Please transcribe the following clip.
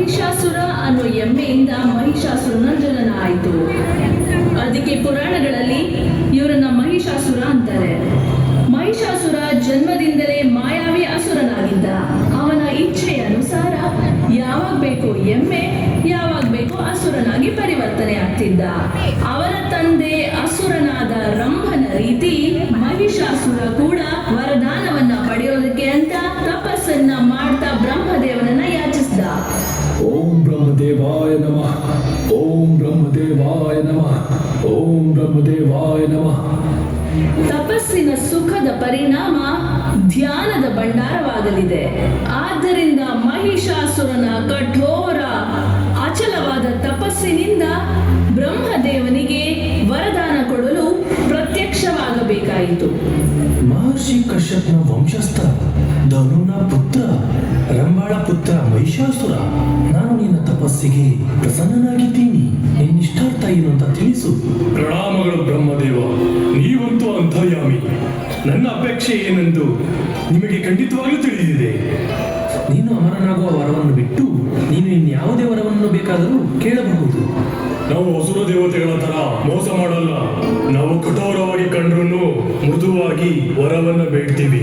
ಮಹಿಷಾಸುರ ಅನ್ನೋ ಎಮ್ಮೆಯಿಂದ ಮಹಿಷಾಸುರನ ಜನನ ಆಯಿತು. ಅದಕ್ಕೆ ಪುರಾಣಗಳಲ್ಲಿ ಇವರನ್ನ ಮಹಿಷಾಸುರ ಅಂತಾರೆ. ಮಹಿಷಾಸುರ ಜನ್ಮದಿಂದಲೇ ಮಾಯಾವಿ ಅಸುರನಾಗಿದ್ದ. ಅವನ ಇಚ್ಛೆಯ ಅನುಸಾರ ಯಾವಾಗ ಬೇಕೋ ಎಮ್ಮೆ, ಯಾವಾಗ ಬೇಕೋ ಅಸುರನಾಗಿ ಪರಿವರ್ತನೆ ಆಗ್ತಿದ್ದ. ಅವನ ತಂದೆ ಅಸುರನಾದ ರಂಭನ ರೀತಿ ಮಹಿಷಾಸುರ ಕೂಡ ವರದಾನವನ್ನ ಪಡೆಯೋದಕ್ಕೆ ಅಂತ ತಪಸ್ಸನ್ನ ಮಾಡ್ತಾ ಬ್ರಹ್ಮದೇವನನ್ನ ಯಾಚಿಸಿದ. ಓಂ ಬ್ರಹ್ಮದೇವಾಯ ನಮಃ, ಓಂ ಬ್ರಹ್ಮದೇವಾಯ ನಮಃ, ಓಂ ಬ್ರಹ್ಮದೇವಾಯ ನಮಃ. ತಪಸ್ಸಿನ ಸುಖದ ಪರಿಣಾಮ ಧ್ಯಾನದ ಭಂಡಾರವಾಗಲಿದೆ. ಆದ್ದರಿಂದ ಮಹಿಷಾಸುರನ ಕಠೋರ ಅಚಲವಾದ ತಪಸ್ಸಿನಿಂದ ಬ್ರಹ್ಮದೇವನಿಗೆ ವರದಾನ ಕೊಡಲು ಪ್ರತ್ಯಕ್ಷವಾಗಬೇಕಾಯಿತು. ಮಹರ್ಷಿ ಕಶ್ಯಪ್ನ ವಂಶಸ್ಥ, ಧನುನ ಪುತ್ರ, ರಂಭಾಳ ಪುತ್ರ ಮಹಿಷಾಸುರ, ನಾನು ನಿನ್ನ ತಪಸ್ಸಿಗೆ ಪ್ರಸನ್ನನಾಗಿದ್ದೀನಿ. ನಿನ್ನಿಷ್ಟಾರ್ಥ ಏನು ಅಂತ ತಿಳಿಸು. ಪ್ರಣಾಮಗಳು ಬ್ರಹ್ಮದೇವ, ನೀವಂತೂ ಅಂತರ್ಯಾಮಿ. ನನ್ನ ಅಪೇಕ್ಷೆ ಏನೆಂದು ನಿಮಗೆ ಖಂಡಿತವಾಗ್ಲೂ ತಿಳಿದಿದೆ. ನೀನು ಅಮರನಾಗುವ ವರವನ್ನು ಬಿಟ್ಟು ನೀನು ಇನ್ಯಾವುದೇ ವರವನ್ನು ಬೇಕಾದರೂ ಕೇಳಬಹುದು. ನಾವು ಅಸುರ ದೇವತೆಗಳ ತರ ಮೋಸ ಮಾಡಲ್ಲ. ನಾವು ಕಠೋರವಾಗಿ ಕಂಡ್ರೂ ಮೃದುವಾಗಿ ವರವನ್ನ ಬೇಡ್ತೀವಿ.